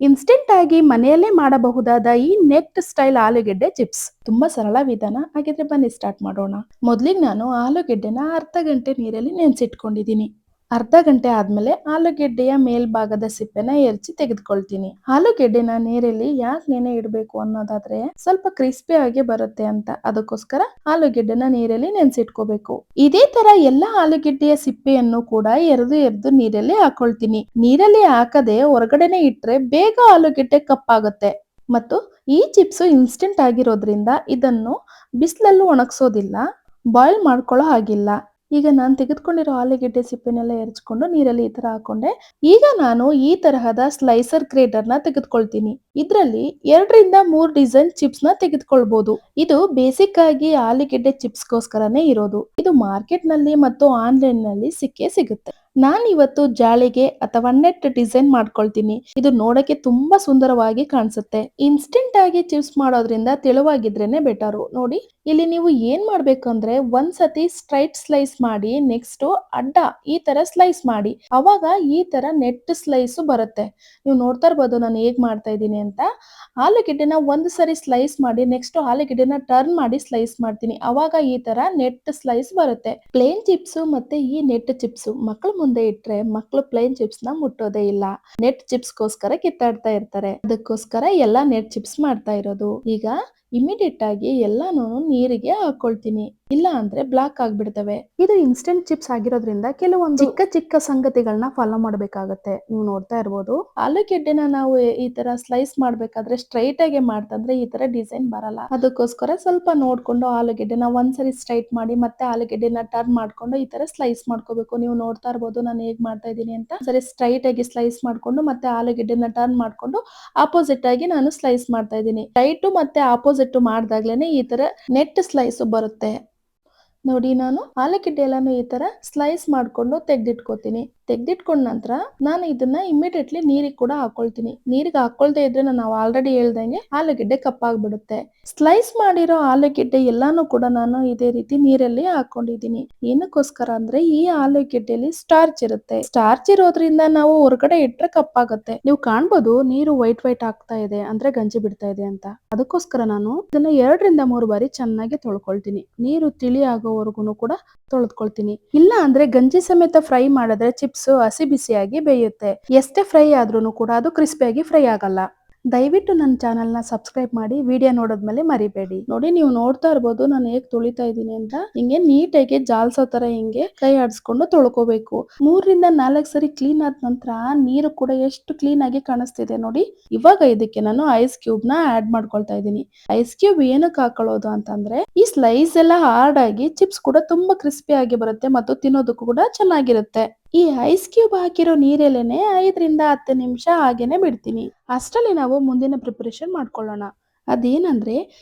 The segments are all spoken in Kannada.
ಇನ್ಸ್ಟೆಂಟ್ ಆಗಿ ಮನೆಯಲ್ಲೇ ಮಾಡಬಹುದಾದ ಈ ನೆಟ್ ಸ್ಟೈಲ್ ಆಲೂಗೆಡ್ಡೆ ಚಿಪ್ಸ್ ತುಂಬಾ ಸರಳ ವಿಧಾನ. ಹಾಗಿದ್ರೆ ಬನ್ನಿ ಸ್ಟಾರ್ಟ್ ಮಾಡೋಣ. ಮೊದಲಿಗೆ ನಾನು ಆಲೂಗೆಡ್ಡೆನ ಅರ್ಧ ಗಂಟೆ ನೀರಲ್ಲಿ ನೆನೆಸಿಟ್ಕೊಂಡಿದ್ದೀನಿ. ಅರ್ಧ ಗಂಟೆ ಆದ್ಮೇಲೆ ಆಲೂಗೆಡ್ಡೆಯ ಮೇಲ್ಭಾಗದ ಸಿಪ್ಪೆನ ಎರಚಿ ತೆಗೆದುಕೊಳ್ತೀನಿ. ಆಲೂಗೆಡ್ಡೆನ ನೀರಲ್ಲಿ ಯಾಕೆ ನೆನೆ ಇಡಬೇಕು ಅನ್ನೋದಾದ್ರೆ ಸ್ವಲ್ಪ ಕ್ರಿಸ್ಪಿ ಆಗಿ ಬರುತ್ತೆ ಅಂತ. ಅದಕ್ಕೋಸ್ಕರ ಆಲೂಗೆಡ್ಡೆನ ನೀರಲ್ಲಿ ನೆನೆಸಿಟ್ಕೋಬೇಕು. ಇದೇ ತರ ಎಲ್ಲಾ ಆಲೂಗೆಡ್ಡೆಯ ಸಿಪ್ಪೆಯನ್ನು ಕೂಡ ಎರೆದು ನೀರಲ್ಲಿ ಹಾಕೊಳ್ತೀನಿ. ನೀರಲ್ಲಿ ಹಾಕದೆ ಹೊರಗಡೆನೆ ಇಟ್ರೆ ಬೇಗ ಆಲೂಗೆಡ್ಡೆ ಕಪ್ಪಾಗುತ್ತೆ. ಮತ್ತು ಈ ಚಿಪ್ಸ್ ಇನ್ಸ್ಟೆಂಟ್ ಆಗಿರೋದ್ರಿಂದ ಇದನ್ನು ಬಿಸಿಲಲ್ಲೂ ಒಣಗಿಸೋದಿಲ್ಲ, ಬಾಯ್ಲ್ ಮಾಡ್ಕೊಳ್ಳೋ ಹಾಗಿಲ್ಲ. ಈಗ ನಾನು ತೆಗೆದುಕೊಂಡಿರೋ ಆಲೂಗೆಡ್ಡೆ ಸಿಪ್ಪೆನೆಲ್ಲ ಎರಚ್ಕೊಂಡು ನೀರಲ್ಲಿ ಈ ತರ ಹಾಕೊಂಡೆ. ಈಗ ನಾನು ಈ ತರಹದ ಸ್ಲೈಸರ್ ಗ್ರೇಟರ್ ನ ತೆಗೆದುಕೊಳ್ತೀನಿ. ಇದರಲ್ಲಿ 2 ರಿಂದ 3 ಡಿಸೈನ್ ಚಿಪ್ಸ್ ನ ತೆಗೆದುಕೊಳ್ಬಹುದು. ಇದು ಬೇಸಿಕ್ ಆಗಿ ಆಲೂಗೆಡ್ಡೆ ಚಿಪ್ಸ್ ಗೋಸ್ಕರನೇ ಇರೋದು. ಇದು ಮಾರ್ಕೆಟ್ ನಲ್ಲಿ ಮತ್ತು ಆನ್ಲೈನ್ ನಲ್ಲಿ ಸಿಕ್ಕೇ ಸಿಗುತ್ತೆ. ನಾನ್ ಇವತ್ತು ಜಾಳಿಗೆ ಅಥವಾ ನೆಟ್ ಡಿಸೈನ್ ಮಾಡ್ಕೊಳ್ತೀನಿ. ಇದು ನೋಡಕ್ಕೆ ತುಂಬಾ ಸುಂದರವಾಗಿ ಕಾಣಿಸುತ್ತೆ. ಇನ್ಸ್ಟೆಂಟ್ ಆಗಿ ಚಿಪ್ಸ್ ಮಾಡೋದ್ರಿಂದ ತೆಳುವಾಗಿದ್ರೇನೆ ಬೆಟರು. ನೋಡಿ, ಇಲ್ಲಿ ನೀವು ಏನ್ ಮಾಡ್ಬೇಕು ಅಂದ್ರೆ ಒಂದ್ಸತಿ ಸ್ಟ್ರೈಟ್ ಸ್ಲೈಸ್ ಮಾಡಿ, ನೆಕ್ಸ್ಟ್ ಅಡ್ಡ ಈ ತರ ಸ್ಲೈಸ್ ಮಾಡಿ. ಅವಾಗ ಈ ತರ ನೆಟ್ ಸ್ಲೈಸ್ ಬರುತ್ತೆ. ನೀವು ನೋಡ್ತಾ ಇರ್ಬೋದು ನಾನು ಹೇಗ್ ಮಾಡ್ತಾ ಇದ್ದೀನಿ ಅಂತ. ಆಲೂಗೆಡ್ಡೆನ ಒಂದು ಸರಿ ಸ್ಲೈಸ್ ಮಾಡಿ, ನೆಕ್ಸ್ಟ್ ಆಲೂಗೆಡ್ಡೆನ ಟರ್ನ್ ಮಾಡಿ ಸ್ಲೈಸ್ ಮಾಡ್ತೀನಿ. ಅವಾಗ ಈ ತರ ನೆಟ್ ಸ್ಲೈಸ್ ಬರುತ್ತೆ. ಪ್ಲೇನ್ ಚಿಪ್ಸ್ ಮತ್ತೆ ಈ ನೆಟ್ ಚಿಪ್ಸ್ ಮಕ್ಕಳ ಮುಂದೆ ಇಟ್ರೆ ಮಕ್ಕಳು ಪ್ಲೇನ್ ಚಿಪ್ಸ್ ನ ಮುಟ್ಟೋದೇ ಇಲ್ಲ. ನೆಟ್ ಚಿಪ್ಸ್ ಗೋಸ್ಕರ ಕಿತ್ತಾಡ್ತಾ ಇರ್ತಾರೆ. ಅದಕ್ಕೋಸ್ಕರ ಎಲ್ಲಾ ನೆಟ್ ಚಿಪ್ಸ್ ಮಾಡ್ತಾ ಇರೋದು. ಈಗ ಇಮಿಡಿಯೇಟ್ ಆಗಿ ಎಲ್ಲಾನು ನೀರಿಗೆ ಹಾಕೊಳ್ತೀನಿ, ಇಲ್ಲ ಅಂದ್ರೆ ಬ್ಲಾಕ್ ಆಗ್ಬಿಡ್ತವೆ. ಇದು ಇನ್ಸ್ಟೆಂಟ್ ಚಿಪ್ಸ್ ಆಗಿರೋದ್ರಿಂದ ಕೆಲವೊಂದು ಚಿಕ್ಕ ಚಿಕ್ಕ ಸಂಗತಿಗಳನ್ನ ಫಾಲೋ ಮಾಡ್ಬೇಕಾಗತ್ತೆ. ನೀವು ನೋಡ್ತಾ ಇರ್ಬೋದು, ಆಲೂಗೆಡ್ಡೆನ ನಾವು ಈ ತರ ಸ್ಲೈಸ್ ಮಾಡ್ಬೇಕಾದ್ರೆ ಸ್ಟ್ರೈಟ್ ಆಗಿ ಮಾಡ್ತಂದ್ರೆ ಈ ತರ ಡಿಸೈನ್ ಬರಲ್ಲ. ಅದಕ್ಕೋಸ್ಕರ ಸ್ವಲ್ಪ ನೋಡ್ಕೊಂಡು ಆಲೂಗೆಡ್ಡೆನ ಒಂದ್ಸರಿ ಸ್ಟ್ರೈಟ್ ಮಾಡಿ ಮತ್ತೆ ಆಲೂಗೆಡ್ಡೆನ ಟರ್ನ್ ಮಾಡ್ಕೊಂಡು ಈ ತರ ಸ್ಲೈಸ್ ಮಾಡ್ಕೋಬೇಕು. ನೀವು ನೋಡ್ತಾ ಇರ್ಬೋದು ನಾನು ಹೇಗ್ ಮಾಡ್ತಾ ಇದ್ದೀನಿ ಅಂತ. ಸರಿ ಸ್ಟ್ರೈಟ್ ಆಗಿ ಸ್ಲೈಸ್ ಮಾಡ್ಕೊಂಡು ಮತ್ತೆ ಆಲೂಗೆಡ್ಡೆನ ಟರ್ನ್ ಮಾಡ್ಕೊಂಡು ಆಪೋಸಿಟ್ ಆಗಿ ನಾನು ಸ್ಲೈಸ್ ಮಾಡ್ತಾ ಇದ್ದೀನಿ. ರೈಟ್ ಮತ್ತೆ ಆಪೋಸಿಟ್ ಮಾಡ್ದಾಗ್ಲೇನೆ ಈ ತರ ನೆಟ್ ಸ್ಲೈಸ್ ಬರುತ್ತೆ. ನೋಡಿ, ನಾನು ಆಲೂಗೆಡ್ಡೆ ಎಲ್ಲಾನು ಈ ತರ ಸ್ಲೈಸ್ ಮಾಡ್ಕೊಂಡು ತೆಗ್ದಿಟ್ಕೋತೀನಿ. ತೆಗ್ದಿಟ್ಕೊಂಡ ನಂತರ ನಾನು ಇದನ್ನ ಇಮಿಡಿಯೇಟ್ಲಿ ನೀರಿಗೆ ಕೂಡ ಹಾಕೊಳ್ತೀನಿ. ನೀರಿಗೆ ಹಾಕೊಳ್ದೆ ಇದ್ರೆ ನಾವು ಆಲ್ರೆಡಿ ಹೇಳ್ದಂಗೆ ಆಲೂಗೆಡ್ಡೆ ಕಪ್ಪಾಗ್ಬಿಡುತ್ತೆ. ಸ್ಲೈಸ್ ಮಾಡಿರೋ ಆಲೂಗೆಡ್ಡೆ ಎಲ್ಲಾನು ಕೂಡ ನಾನು ಇದೇ ರೀತಿ ನೀರಲ್ಲಿ ಹಾಕೊಂಡಿದ್ದೀನಿ. ಏನಕ್ಕೋಸ್ಕರ ಅಂದ್ರೆ ಈ ಆಲೂಗೆಡ್ಡೆಲಿ ಸ್ಟಾರ್ಚ್ ಇರುತ್ತೆ. ಸ್ಟಾರ್ಚ್ ಇರೋದ್ರಿಂದ ನಾವು ಹೊರಗಡೆ ಇಟ್ರೆ ಕಪ್ಪಾಗುತ್ತೆ. ನೀವು ಕಾಣ್ಬೋದು ನೀರು ವೈಟ್ ಆಗ್ತಾ ಇದೆ ಅಂದ್ರೆ ಗಂಜಿ ಬಿಡ್ತಾ ಇದೆ ಅಂತ. ಅದಕ್ಕೋಸ್ಕರ ನಾನು ಇದನ್ನ 2 ರಿಂದ 3 ಬಾರಿ ಚೆನ್ನಾಗಿ ತೊಳ್ಕೊಳ್ತೀನಿ. ನೀರು ತಿಳಿ ಆಗೋವರೆಗೂ ಕೂಡ ತೊಳೆದ್ಕೊಳ್ತೀನಿ. ಇಲ್ಲ ಅಂದ್ರೆ ಗಂಜಿ ಸಮೇತ ಫ್ರೈ ಮಾಡಿದ್ರೆ ಚಿಪ್ಸ್ ಹಸಿ ಬಿಸಿಯಾಗಿ ಬೇಯುತ್ತೆ. ಎಷ್ಟೇ ಫ್ರೈ ಆದ್ರೂ ಕೂಡ ಅದು ಕ್ರಿಸ್ಪಿಯಾಗಿ ಫ್ರೈ ಆಗಲ್ಲ. ದಯವಿಟ್ಟು ನನ್ನ ಚಾನೆಲ್ ನ ಸಬ್ಸ್ಕ್ರೈಬ್ ಮಾಡಿ, ವಿಡಿಯೋ ನೋಡೋದ್ಮೇಲೆ ಮರಿಬೇಡಿ. ನೋಡಿ, ನೀವು ನೋಡ್ತಾ ಇರ್ಬೋದು ನಾನು ಹೇಗ್ ತೊಳಿತಾ ಇದ್ದೀನಿ ಅಂತ. ಹಿಂಗೆ ನೀಟಾಗಿ ಜಾಲ್ಸೋ ತರ ಹಿಂಗೆ ಕೈ ಆಡಿಸ್ಕೊಂಡು ತೊಳ್ಕೋಬೇಕು. 3 ರಿಂದ 4 ಸರಿ ಕ್ಲೀನ್ ಆದ ನಂತರ ನೀರು ಕೂಡ ಎಷ್ಟು ಕ್ಲೀನ್ ಆಗಿ ಕಾಣಿಸ್ತಿದೆ ನೋಡಿ. ಇವಾಗ ಇದಕ್ಕೆ ನಾನು ಐಸ್ ಕ್ಯೂಬ್ ನ ಆಡ್ ಮಾಡ್ಕೊಳ್ತಾ ಇದ್ದೀನಿ. ಐಸ್ ಕ್ಯೂಬ್ ಏನಕ್ಕೆ ಹಾಕೊಳ್ಳೋದು ಅಂತಂದ್ರೆ ಈ ಸ್ಲೈಸ್ ಎಲ್ಲ ಹಾರ್ಡ್ ಆಗಿ ಚಿಪ್ಸ್ ಕೂಡ ತುಂಬಾ ಕ್ರಿಸ್ಪಿ ಆಗಿ ಬರುತ್ತೆ ಮತ್ತು ತಿನ್ನೋದಕ್ಕೂ ಕೂಡ ಚೆನ್ನಾಗಿರುತ್ತೆ. ಈ ಐಸ್ ಕ್ಯೂಬ್ ಹಾಕಿರೋ ನೀರಲ್ಲೇನೆ 5 ರಿಂದ 10 ನಿಮಿಷ ಹಾಗೇನೆ ಬಿಡ್ತೀನಿ. ಅಷ್ಟರಲ್ಲಿ ನಾವು ಮುಂದಿನ ಪ್ರಿಪರೇಷನ್ ಮಾಡ್ಕೊಳ್ಳೋಣ. ಅದೇನಂದ್ರೆ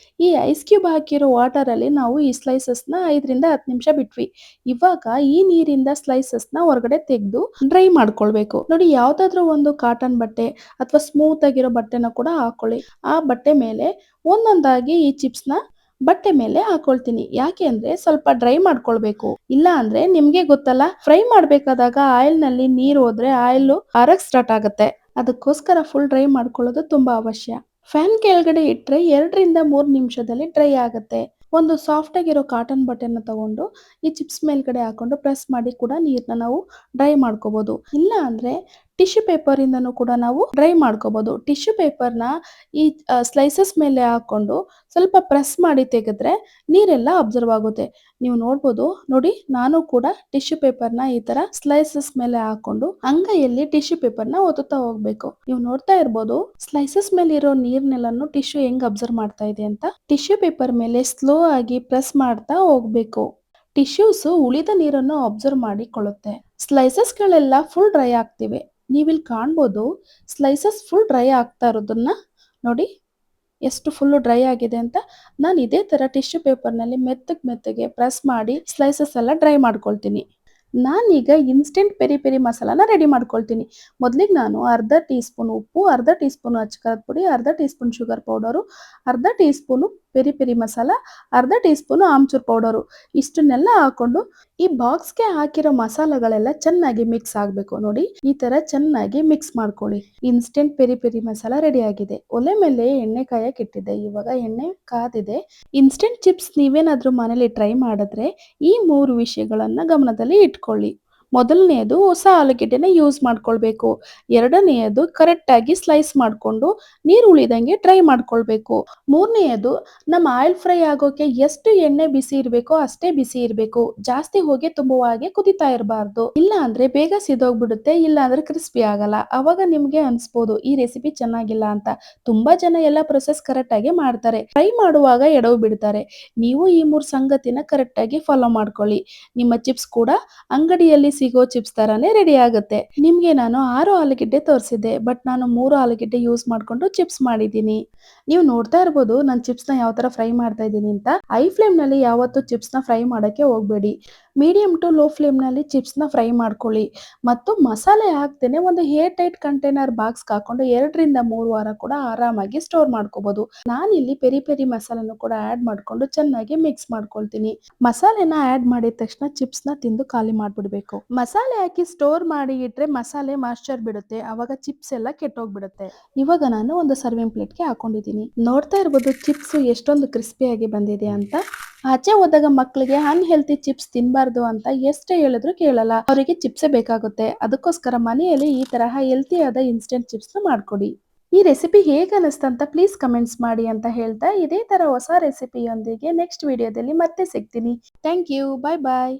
ಈ ಐಸ್ ಕ್ಯೂಬ್ ಹಾಕಿರೋ ವಾಟರ್ ಅಲ್ಲಿ ನಾವು ಈ ಸ್ಲೈಸಸ್ ನ 5 ರಿಂದ 10 ನಿಮಿಷ ಬಿಟ್ವಿ. ಇವಾಗ ಈ ನೀರಿಂದ ಸ್ಲೈಸಸ್ ನ ಹೊರಗಡೆ ತೆಗೆದು ಡ್ರೈ ಮಾಡ್ಕೊಳ್ಬೇಕು. ನೋಡಿ, ಯಾವ್ದಾದ್ರು ಒಂದು ಕಾಟನ್ ಬಟ್ಟೆ ಅಥವಾ ಸ್ಮೂತ್ ಆಗಿರೋ ಬಟ್ಟೆನ ಕೂಡ ಹಾಕೊಳ್ಳಿ. ಆ ಬಟ್ಟೆ ಮೇಲೆ ಒಂದೊಂದಾಗಿ ಈ ಚಿಪ್ಸ್ ನ ಬಟ್ಟೆ ಮೇಲೆ ಹಾಕೊಳ್ತೀನಿ. ಯಾಕೆ ಅಂದ್ರೆ ಸ್ವಲ್ಪ ಡ್ರೈ ಮಾಡ್ಕೊಳ್ಬೇಕು. ಇಲ್ಲ ಅಂದ್ರೆ ನಿಮ್ಗೆ ಗೊತ್ತಲ್ಲ, ಫ್ರೈ ಮಾಡ್ಬೇಕಾದಾಗ ಆಯಿಲ್ ನಲ್ಲಿ ನೀರು ಹೋದ್ರೆ ಆಯಿಲ್ ಹಾರಕ್ ಸ್ಟಾರ್ಟ್ ಆಗುತ್ತೆ. ಅದಕ್ಕೋಸ್ಕರ ಫುಲ್ ಡ್ರೈ ಮಾಡ್ಕೊಳ್ಳೋದು ತುಂಬಾ ಅವಶ್ಯ. ಫ್ಯಾನ್ ಕೆಳಗಡೆ ಇಟ್ರೆ 2 ರಿಂದ 3 ನಿಮಿಷದಲ್ಲಿ ಡ್ರೈ ಆಗುತ್ತೆ. ಒಂದು ಸಾಫ್ಟ್ ಆಗಿರೋ ಕಾಟನ್ ಬಟ್ಟೆನ ತಗೊಂಡು ಈ ಚಿಪ್ಸ್ ಮೇಲ್ಗಡೆ ಹಾಕೊಂಡು ಪ್ರೆಸ್ ಮಾಡಿ ಕೂಡ ನೀರ್ನ ನಾವು ಡ್ರೈ ಮಾಡ್ಕೋಬಹುದು. ಇಲ್ಲ ಅಂದ್ರೆ ಟಿಶ್ಯೂ ಪೇಪರ್ ಇಂದನೂ ಕೂಡ ನಾವು ಡ್ರೈ ಮಾಡ್ಕೋಬಹುದು. ಟಿಶ್ಯೂ ಪೇಪರ್ನ ಈ ಸ್ಲೈಸಸ್ ಮೇಲೆ ಹಾಕೊಂಡು ಸ್ವಲ್ಪ ಪ್ರೆಸ್ ಮಾಡಿ ತೆಗೆದ್ರೆ ನೀರೆಲ್ಲ ಅಬ್ಸರ್ವ್ ಆಗುತ್ತೆ. ನೀವು ನೋಡ್ಬೋದು. ನೋಡಿ, ನಾನು ಕೂಡ ಟಿಶ್ಯೂ ಪೇಪರ್ನ ಈ ತರ ಸ್ಲೈಸಸ್ ಮೇಲೆ ಹಾಕೊಂಡು ಅಂಗೈಯಲ್ಲಿ ಟಿಶ್ಯೂ ಪೇಪರ್ನ ಒತ್ತುತ್ತಾ ಹೋಗ್ಬೇಕು. ನೀವು ನೋಡ್ತಾ ಇರ್ಬೋದು ಸ್ಲೈಸಸ್ ಮೇಲೆ ಇರೋ ನೀರ್ನೆಲ್ಲಾನು ಟಿಶ್ಯೂ ಹೆಂಗ್ ಅಬ್ಸರ್ವ್ ಮಾಡ್ತಾ ಇದೆ ಅಂತ. ಟಿಶ್ಯೂ ಪೇಪರ್ ಮೇಲೆ ಸ್ಲೋ ಆಗಿ ಪ್ರೆಸ್ ಮಾಡ್ತಾ ಹೋಗ್ಬೇಕು. ಟಿಶ್ಯೂಸ್ ಉಳಿದ ನೀರನ್ನು ಅಬ್ಸರ್ವ್ ಮಾಡಿಕೊಳ್ಳುತ್ತೆ. ಸ್ಲೈಸಸ್ ಗಳೆಲ್ಲ ಫುಲ್ ಡ್ರೈ ಆಗ್ತಿವೆ. ನೀವಿಲ್ಲಿ ಕಾಣ್ಬೋದು ಸ್ಲೈಸಸ್ ಫುಲ್ ಡ್ರೈ ಆಗ್ತಾ ಇರೋದನ್ನ. ನೋಡಿ ಎಷ್ಟು ಫುಲ್ ಡ್ರೈ ಆಗಿದೆ ಅಂತ. ನಾನು ಇದೇ ತರ ಟಿಶ್ಯೂ ಪೇಪರ್ ನಲ್ಲಿ ಮೆತ್ತಗೆ ಪ್ರೆಸ್ ಮಾಡಿ ಸ್ಲೈಸಸ್ ಎಲ್ಲ ಡ್ರೈ ಮಾಡ್ಕೊಳ್ತೀನಿ. ನಾನೀಗ ಇನ್ಸ್ಟೆಂಟ್ ಪೆರಿ ಪೆರಿ ಮಸಾಲಾನ ರೆಡಿ ಮಾಡ್ಕೊಳ್ತೀನಿ. ಮೊದಲಿಗೆ ನಾನು ಅರ್ಧ ಟೀ ಸ್ಪೂನ್ ಉಪ್ಪು, ಅರ್ಧ ಟೀ ಸ್ಪೂನ್ ಅಚ್ಚ ಖಾರದ ಪುಡಿ, ಅರ್ಧ ಟೀ ಸ್ಪೂನ್ ಶುಗರ್ ಪೌಡರು, ಅರ್ಧ teaspoon peri peri masala, ಅರ್ಧ ಟೀ ಸ್ಪೂನ್ ಆಮ್ಚೂರ್ ಪೌಡರು ಇಷ್ಟನ್ನೆಲ್ಲ ಹಾಕೊಂಡು ಈ ಬಾಕ್ಸ್ಗೆ ಹಾಕಿರೋ ಮಸಾಲೆಗಳೆಲ್ಲ ಚೆನ್ನಾಗಿ ಮಿಕ್ಸ್ ಆಗಬೇಕು. ನೋಡಿ ಈ ತರ ಚೆನ್ನಾಗಿ ಮಿಕ್ಸ್ ಮಾಡ್ಕೊಳ್ಳಿ. Instant peri peri masala ready ಆಗಿದೆ. ಒಲೆ ಮೇಲೆ ಎಣ್ಣೆ ಕಾಯಕ್ಕೆ ಇಟ್ಟಿದ್ದೆ. ಇವಾಗ ಎಣ್ಣೆ ಕಾದಿದೆ. ಇನ್ಸ್ಟೆಂಟ್ ಚಿಪ್ಸ್ ನೀವೇನಾದ್ರೂ ಮನೇಲಿ ಟ್ರೈ ಮಾಡಿದ್ರೆ ಈ 3 ವಿಷಯಗಳನ್ನ ಗಮನದಲ್ಲಿ ಇಟ್ಕೊಳ್ಳಿ. ಮೊದಲನೆಯದು ಹೊಸ ಆಲೂಗೆಡ್ಡೆನ ಯೂಸ್ ಮಾಡ್ಕೊಳ್ಬೇಕು. ಎರಡನೆಯದು ಕರೆಕ್ಟ್ ಆಗಿ ಸ್ಲೈಸ್ ಮಾಡ್ಕೊಂಡು ನೀರು ಉಳಿದಂಗೆ ಡ್ರೈ ಮಾಡ್ಕೊಳ್ಬೇಕು. ಮೂರನೆಯದು ನಮ್ಮ ಆಯಿಲ್ ಫ್ರೈ ಆಗೋಕೆ ಎಷ್ಟು ಎಣ್ಣೆ ಬಿಸಿ ಇರಬೇಕೋ ಅಷ್ಟೇ ಬಿಸಿ ಇರಬೇಕು. ಜಾಸ್ತಿ ಹೊಗೆ ತುಂಬುವ ಹಾಗೆ ಕುದಿತಾ ಇರಬಾರ್ದು. ಇಲ್ಲ ಅಂದ್ರೆ ಬೇಗ ಸಿದೋಗ್ಬಿಡುತ್ತೆ, ಇಲ್ಲ ಅಂದ್ರೆ ಕ್ರಿಸ್ಪಿ ಆಗಲ್ಲ. ಅವಾಗ ನಿಮ್ಗೆ ಅನ್ಸ್ಬೋದು ಈ ರೆಸಿಪಿ ಚೆನ್ನಾಗಿಲ್ಲ ಅಂತ. ತುಂಬಾ ಜನ ಎಲ್ಲ ಪ್ರೊಸೆಸ್ ಕರೆಕ್ಟ್ ಆಗಿ ಮಾಡ್ತಾರೆ, ಫ್ರೈ ಮಾಡುವಾಗ ಎಡವು ಬಿಡ್ತಾರೆ. ನೀವು ಈ 3 ಸಂಗತಿನ ಕರೆಕ್ಟ್ ಆಗಿ ಫಾಲೋ ಮಾಡ್ಕೊಳ್ಳಿ. ನಿಮ್ಮ ಚಿಪ್ಸ್ ಕೂಡ ಅಂಗಡಿಯಲ್ಲಿ ಸಿಗೋ ಚಿಪ್ಸ್ ತರಾನೇ ರೆಡಿ ಆಗುತ್ತೆ. ನಿಮ್ಗೆ ನಾನು 6 ಆಲೂಗೆಡ್ಡೆ ತೋರಿಸಿದ್ದೆ, ಬಟ್ ನಾನು 3 ಆಲೂಗೆಡ್ಡೆ ಯೂಸ್ ಮಾಡ್ಕೊಂಡು ಚಿಪ್ಸ್ ಮಾಡಿದ್ದೀನಿ. ನೀವು ನೋಡ್ತಾ ಇರ್ಬೋದು ನಾನು ಚಿಪ್ಸ್ನ ಯಾವ ತರ ಫ್ರೈ ಮಾಡ್ತಾ ಇದ್ದೀನಿ ಅಂತ. ಹೈ ಫ್ಲೇಮ್ ನಲ್ಲಿ ಯಾವತ್ತು ಚಿಪ್ಸ್ನ ಫ್ರೈ ಮಾಡಕ್ಕೆ ಹೋಗ್ಬೇಡಿ. ಮೀಡಿಯಂ ಟು ಲೋ ಫ್ಲೇಮ್ ನಲ್ಲಿ ಚಿಪ್ಸ್ನ ಫ್ರೈ ಮಾಡ್ಕೊಳ್ಳಿ. ಮತ್ತು ಮಸಾಲೆ ಹಾಕ್ತೇನೆ ಒಂದು ಏರ್ ಟೈಟ್ ಕಂಟೈನರ್ ಬಾಕ್ಸ್ ಹಾಕೊಂಡು 2 ರಿಂದ 3 ವಾರ ಕೂಡ ಆರಾಮಾಗಿ ಸ್ಟೋರ್ ಮಾಡ್ಕೋಬಹುದು. ನಾನಿಲ್ಲಿ ಪೆರಿ ಪೆರಿ ಮಸಾಲೆನೂ ಕೂಡ ಆಡ್ ಮಾಡ್ಕೊಂಡು ಚೆನ್ನಾಗಿ ಮಿಕ್ಸ್ ಮಾಡ್ಕೊಳ್ತೀನಿ. ಮಸಾಲೆನ ಆಡ್ ಮಾಡಿದ ತಕ್ಷಣ ಚಿಪ್ಸ್ನ ತಿಂದು ಖಾಲಿ ಮಾಡ್ಬಿಡ್ಬೇಕು. ಮಸಾಲೆ ಹಾಕಿ ಸ್ಟೋರ್ ಮಾಡಿ ಇಟ್ರೆ ಮಸಾಲೆ ಮಾಯ್ಶ್ಚರ್ ಬಿಡುತ್ತೆ, ಅವಾಗ ಚಿಪ್ಸ್ ಎಲ್ಲ ಕೆಟ್ಟೋಗ್ಬಿಡುತ್ತೆ. ಇವಾಗ ನಾನು ಒಂದು ಸರ್ವಿಂಗ್ ಪ್ಲೇಟ್ಗೆ ಹಾಕೊಂಡಿದ್ದೀನಿ. ನೋಡ್ತಾ ಇರ್ಬೋದು ಚಿಪ್ಸ್ ಎಷ್ಟೊಂದು ಕ್ರಿಸ್ಪಿಯಾಗಿ ಬಂದಿದೆ ಅಂತ. ಆಚೆ ಹೋದಾಗ ಮಕ್ಕಳಿಗೆ ಅನ್ಹೆಲ್ತಿ ಚಿಪ್ಸ್ ತಿನ್ಬಾರ್ದು ಅಂತ ಎಷ್ಟೇ ಹೇಳಿದ್ರು ಕೇಳಲ್ಲ. ಅವರಿಗೆ ಚಿಪ್ಸೇ ಬೇಕಾಗುತ್ತೆ. ಅದಕ್ಕೋಸ್ಕರ ಮನೆಯಲ್ಲಿ ಈ ತರಹ ಹೆಲ್ತಿ ಆದ ಇನ್ಸ್ಟೆಂಟ್ ಚಿಪ್ಸ್ ಮಾಡ್ಕೊಡಿ. ಈ ರೆಸಿಪಿ ಹೇಗೆ ಅನಿಸ್ತಂತ ಪ್ಲೀಸ್ ಕಮೆಂಟ್ಸ್ ಮಾಡಿ ಅಂತ ಹೇಳ್ತಾ ಇದೇ ತರ ಹೊಸ ರೆಸಿಪಿಯೊಂದಿಗೆ ನೆಕ್ಸ್ಟ್ ವಿಡಿಯೋದಲ್ಲಿ ಮತ್ತೆ ಸಿಗ್ತೀನಿ. Thank you. Bye bye.